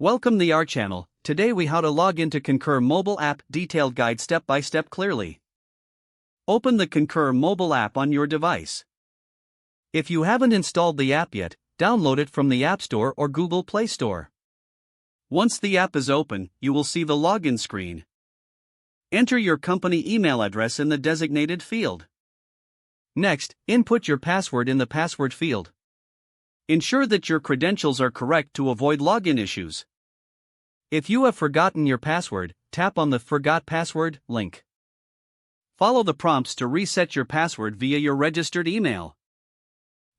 Welcome to our channel. Today we how to log into Concur mobile app detailed guide step by step clearly. Open the Concur mobile app on your device. If you haven't installed the app yet, download it from the App Store or Google Play Store. Once the app is open, you will see the login screen. Enter your company email address in the designated field. Next, input your password in the password field. Ensure that your credentials are correct to avoid login issues. If you have forgotten your password, tap on the Forgot Password link. Follow the prompts to reset your password via your registered email.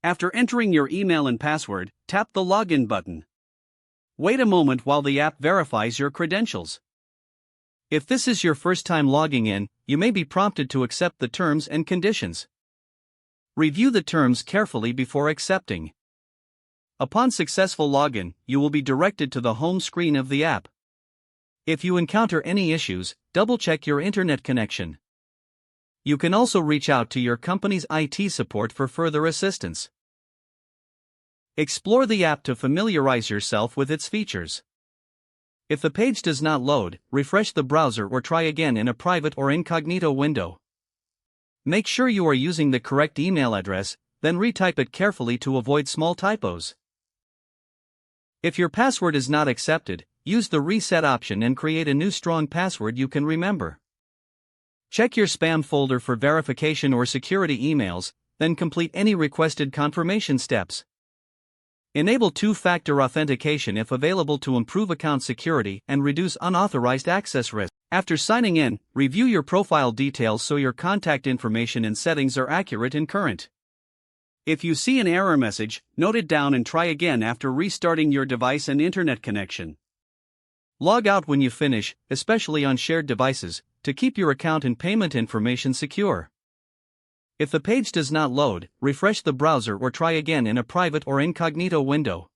After entering your email and password, tap the Login button. Wait a moment while the app verifies your credentials. If this is your first time logging in, you may be prompted to accept the terms and conditions. Review the terms carefully before accepting. Upon successful login, you will be directed to the home screen of the app. If you encounter any issues, double-check your internet connection. You can also reach out to your company's IT support for further assistance. Explore the app to familiarize yourself with its features. If the page does not load, refresh the browser or try again in a private or incognito window. Make sure you are using the correct email address, then retype it carefully to avoid small typos. If your password is not accepted, use the reset option and create a new strong password you can remember. Check your spam folder for verification or security emails, then complete any requested confirmation steps. Enable two-factor authentication if available to improve account security and reduce unauthorized access risk. After signing in, review your profile details so your contact information and settings are accurate and current. If you see an error message, note it down and try again after restarting your device and internet connection. Log out when you finish, especially on shared devices, to keep your account and payment information secure. If the page does not load, refresh the browser or try again in a private or incognito window.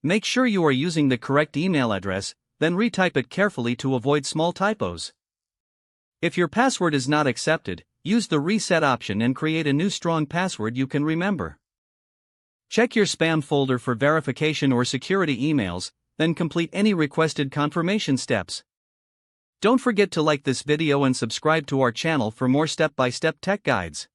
Make sure you are using the correct email address, then retype it carefully to avoid small typos. If your password is not accepted, use the reset option and create a new strong password you can remember. Check your spam folder for verification or security emails, then complete any requested confirmation steps. Don't forget to like this video and subscribe to our channel for more step-by-step tech guides.